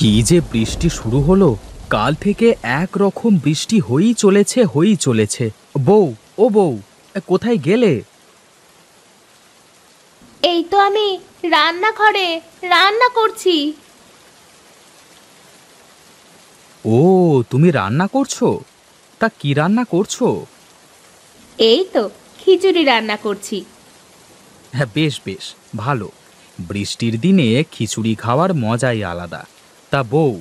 কি যে বৃষ্টি শুরু হলো! কাল থেকে একরকম বৃষ্টি হয়েই চলেছে। বউ, ও বউ, কোথায় গেলে? এই তো আমি রান্নাঘরে রান্না করছি। ও, তুমি রান্না করছো? তা কি রান্না করছো? এই তো খিচুড়ি রান্না করছি। হ্যাঁ, বেশ বেশ, ভালো। বৃষ্টির দিনে খিচুড়ি খাওয়ার মজাই আলাদা। তা বউ,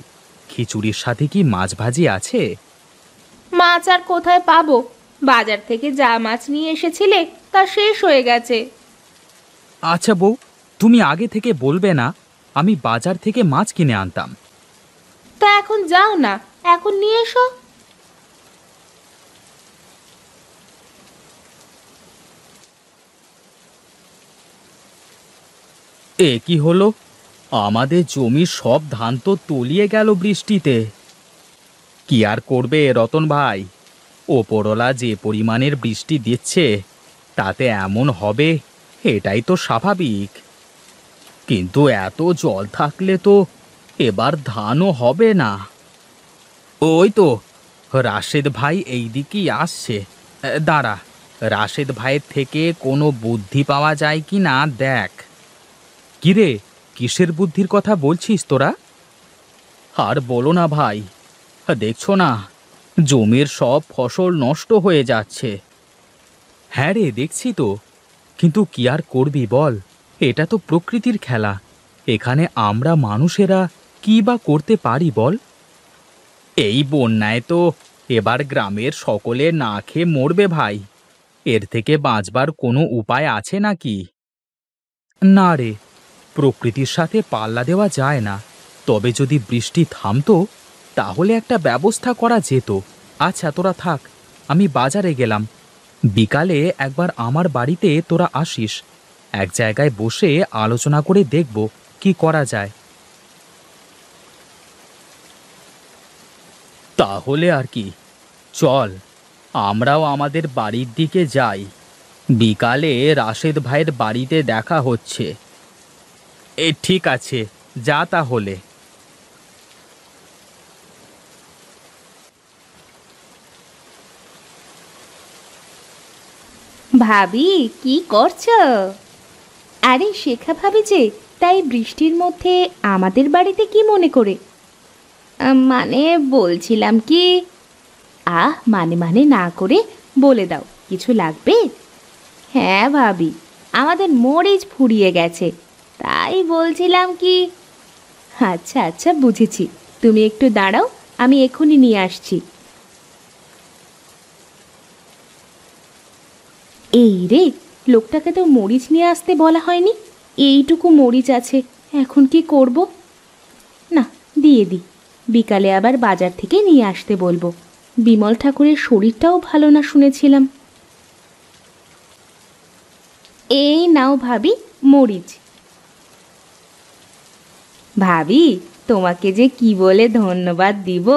খিচুড়ির সাথে কি মাছ ভাজি আছে? মাছ আর কোথায় পাবো? বাজার থেকে যা মাছ নিয়ে এসেছিলে তা শেষ হয়ে গেছে। আচ্ছা বউ, তুমি আগে থেকে বলবে না? আমি বাজার থেকে মাছ কিনে আনতাম। তা এখন যাও না, এখন নিয়ে এসো। এ কি হলো! আমাদের জমির সব ধান তো তলিয়ে গেল বৃষ্টিতে। কি আর করবে রতন ভাই, ওপরওয়ালা যে পরিমাণের বৃষ্টি দিচ্ছে তাতে এমন হবে, এটাই তো স্বাভাবিক। কিন্তু এত জল থাকলে তো এবার ধানও হবে না। ওই তো রাশেদ ভাই এই দিকেই আসছে। দাঁড়া, রাশেদ ভাইয়ের থেকে কোনো বুদ্ধি পাওয়া যায় কি না দেখ। কিরে, কিসের বুদ্ধির কথা বলছিস তোরা? আর বলো না ভাই, দেখছো না জমির সব ফসল নষ্ট হয়ে যাচ্ছে। হ্যাঁ রে, দেখছি তো। কিন্তু কি আর করবি বল, এটা তো প্রকৃতির খেলা। এখানে আমরা মানুষেরা কি বা করতে পারি বল? এই বন্যায় তো এবার গ্রামের সকলে না খেয়ে মরবে ভাই। এর থেকে বাঁচবার কোনো উপায় আছে নাকি? না রে, প্রকৃতির সাথে পাল্লা দেওয়া যায় না। তবে যদি বৃষ্টি থামতো তাহলে একটা ব্যবস্থা করা যেত। আচ্ছা তোরা থাক, আমি বাজারে গেলাম। বিকালে একবার আমার বাড়িতে তোরা আসিস। এক জায়গায় বসে আলোচনা করে দেখব কি করা যায়। তাহলে আর কি, চল আমরাও আমাদের বাড়ির দিকে যাই। বিকালে রাশেদ ভাইয়ের বাড়িতে দেখা হচ্ছে। ঠিক আছে, যা তাহলে। ভাবি, কি করছো? আরে শেখা ভাবি যে, তাই বৃষ্টির মধ্যে আমাদের বাড়িতে কি মনে করে? মানে বলছিলাম কি, মানে মানে না করে বলে দাও, কিছু লাগবে? হ্যাঁ ভাবি, আমাদের মরিচ ফুরিয়ে গেছে, তাই বলছিলাম কি। আচ্ছা আচ্ছা, বুঝেছি। তুমি একটু দাঁড়াও, আমি এখনই নিয়ে আসছি। এই রে, লোকটাকে তো মরিচ নিয়ে আসতে বলা হয়নি। এইটুকু মরিচ আছে, এখন কি করব? না, দিয়ে দিই। বিকালে আবার বাজার থেকে নিয়ে আসতে বলবো। বিমল ঠাকুরের শরীরটাও ভালো না শুনেছিলাম। এই নাও ভাবি, মরিচ। ভাবি, তোমাকে যে কি বলে ধন্যবাদ দিব।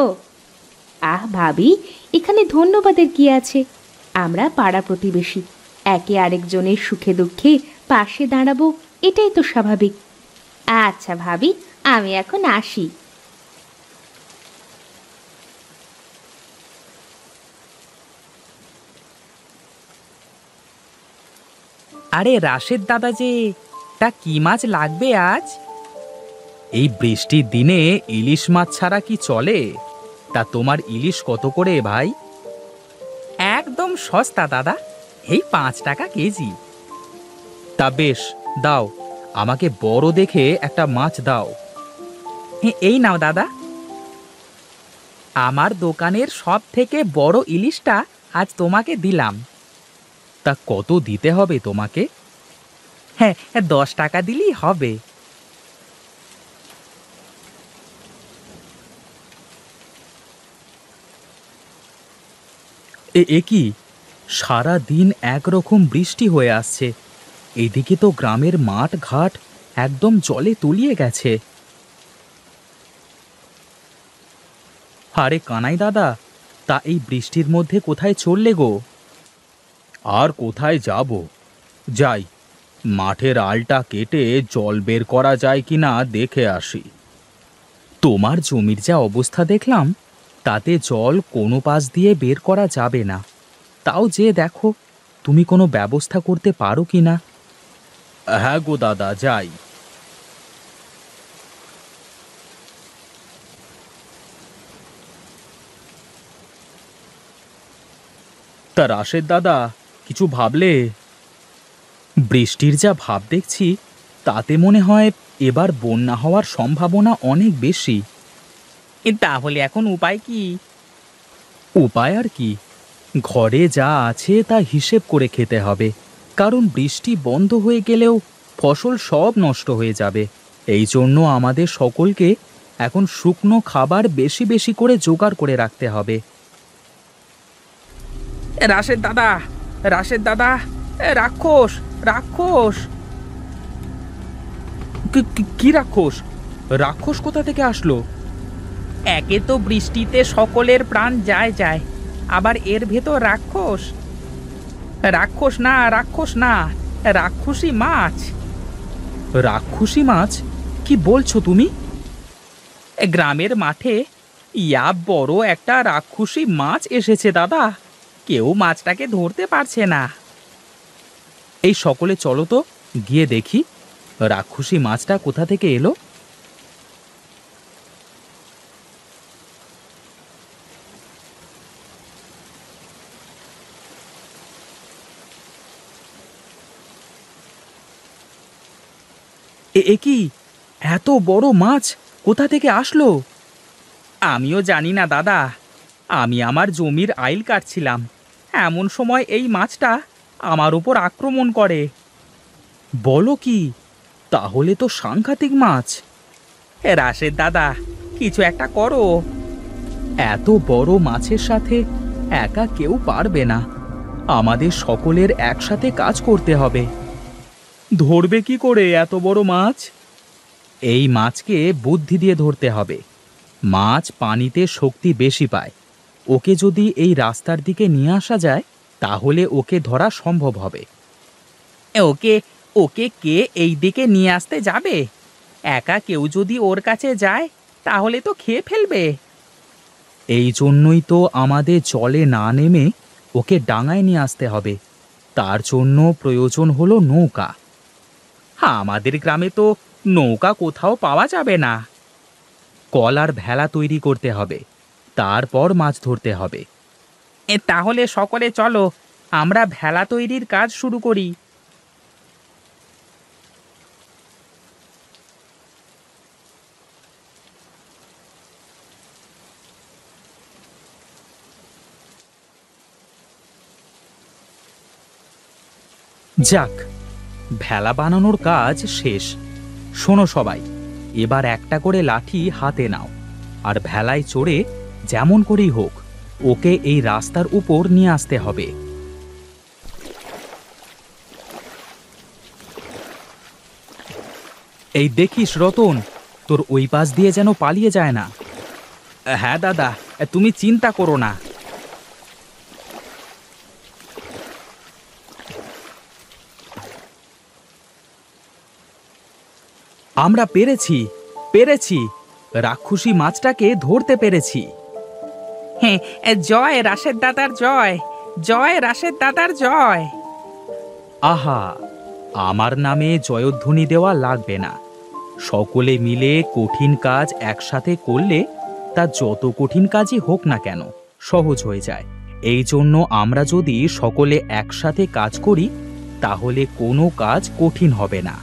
ভাবি, এখানে ধন্যবাদের কি আছে? আমরা পাড়া প্রতিবেশী, একে আরেকজনের সুখে দুঃখে পাশে দাঁড়াবো, এটাই তো স্বাভাবিক। আচ্ছা ভাবি, আমি এখন আসি। আরে রাশেদ দাদা যে, তা কি মাছ লাগবে আজ? এই বৃষ্টির দিনে ইলিশ মাছ ছাড়া কি চলে? তা তোমার ইলিশ কত করে ভাই? একদম সস্তা দাদা, এই 5 টাকা কেজি। তা বেশ, দাও, আমাকে বড় দেখে একটা মাছ দাও। এই নাও দাদা, আমার দোকানের সব থেকে বড় ইলিশটা আজ তোমাকে দিলাম। তা কত দিতে হবে তোমাকে? হ্যাঁ, 10 টাকা দিলেই হবে। এ কি, সারা দিন একরকম বৃষ্টি হয়ে আসছে। এদিকে তো গ্রামের মাঠ ঘাট একদম জলে তলিয়ে গেছে। আরে কানাই দাদা, তা এই বৃষ্টির মধ্যে কোথায় চললে গো? আর কোথায় যাব, যাই মাঠের আলটা কেটে জল বের করা যায় কিনা দেখে আসি। তোমার জমির যা অবস্থা দেখলাম, তাতে জল কোনো পাশ দিয়ে বের করা যাবে না। তাও যে দেখো তুমি কোনো ব্যবস্থা করতে পারো কি না। হ্যাঁ গো দাদা, যাই। তা রাশেদ দাদা, কিছু ভাবলে? বৃষ্টির যা ভাব দেখছি, তাতে মনে হয় এবার বন্যা হওয়ার সম্ভাবনা অনেক বেশি। তাহলে এখন উপায় কি? উপায় আর কি, ঘরে যা আছে তা হিসেব করে খেতে হবে। কারণ বৃষ্টি বন্ধ হয়ে গেলেও ফসল সব নষ্ট হয়ে যাবে। এই জন্য আমাদের সকলকে এখন শুকনো খাবার বেশি বেশি করে জোগাড় করে রাখতে হবে। রাশেদ দাদা, রাশেদ দাদা, রাক্ষস, রাক্ষস! কি রাক্ষস? রাক্ষস কোথা থেকে আসলো? একে তো বৃষ্টিতে সকলের প্রাণ যায় যায়, আবার এর ভেতর রাক্ষস! রাক্ষস না, রাক্ষস না, রাক্ষসী মাছ। রাক্ষসী মাছ? কি বলছো তুমি? গ্রামের মাঠে ইয়া বড় একটা রাক্ষসী মাছ এসেছে দাদা। কেউ মাছটাকে ধরতে পারছে না। এই সকলে চলো তো, গিয়ে দেখি রাক্ষসী মাছটা কোথা থেকে এলো। এ কি, এত বড় মাছ কোথা থেকে আসলো? আমিও জানি না দাদা। আমি আমার জমির আইল কাটছিলাম, এমন সময় এই মাছটা আমার উপর আক্রমণ করে। বলো কি? তাহলে তো সাংঘাতিক মাছ। রাশেদ দাদা, কিছু একটা করো। এত বড় মাছের সাথে একা কেউ পারবে না। আমাদের সকলের একসাথে কাজ করতে হবে। ধরবে কি করে এত বড় মাছ? এই মাছকে বুদ্ধি দিয়ে ধরতে হবে। মাছ পানিতে শক্তি বেশি পায়। ওকে যদি এই রাস্তার দিকে নিয়ে আসা যায়, তাহলে ওকে ধরা সম্ভব হবে। ওকে ওকে কে এই দিকে নিয়ে আসতে যাবে? একা কেউ যদি ওর কাছে যায়, তাহলে তো খেয়ে ফেলবে। এই জন্যই তো আমাদের জলে না নেমে ওকে ডাঙায় নিয়ে আসতে হবে। তার জন্য প্রয়োজন হলো নৌকা। আমাদের গ্রামে তো নৌকা কোথাও পাওয়া যাবে না। কল আর ভেলা তৈরি করতে হবে, তারপর মাছ ধরতে হবে। তাহলে সকলে চলো, আমরা ভেলা তৈরির কাজ শুরু করি। যাক, ভেলা বানানোর কাজ শেষ। শোনো সবাই, এবার একটা করে লাঠি হাতে নাও, আর ভেলায় চড়ে যেমন করেই হোক ওকে এই রাস্তার উপর নিয়ে আসতে হবে। এই দেখিস রতন, তোর ওই পাশ দিয়ে যেন পালিয়ে যায় না। হ্যাঁ দাদা, তুমি চিন্তা করো না। আমরা পেরেছি, পেরেছি, রাক্ষসী মাছটাকে ধরতে পেরেছি। হ্যাঁ, জয় রাশেদ দাদার জয়, জয় রাশেদ দাদার জয়। আহা, আমার নামে জয়ধ্বনি দেওয়া লাগবে না। সকলে মিলে কঠিন কাজ একসাথে করলে তা যত কঠিন কাজই হোক না কেন সহজ হয়ে যায়। এই জন্য আমরা যদি সকলে একসাথে কাজ করি, তাহলে কোনো কাজ কঠিন হবে না।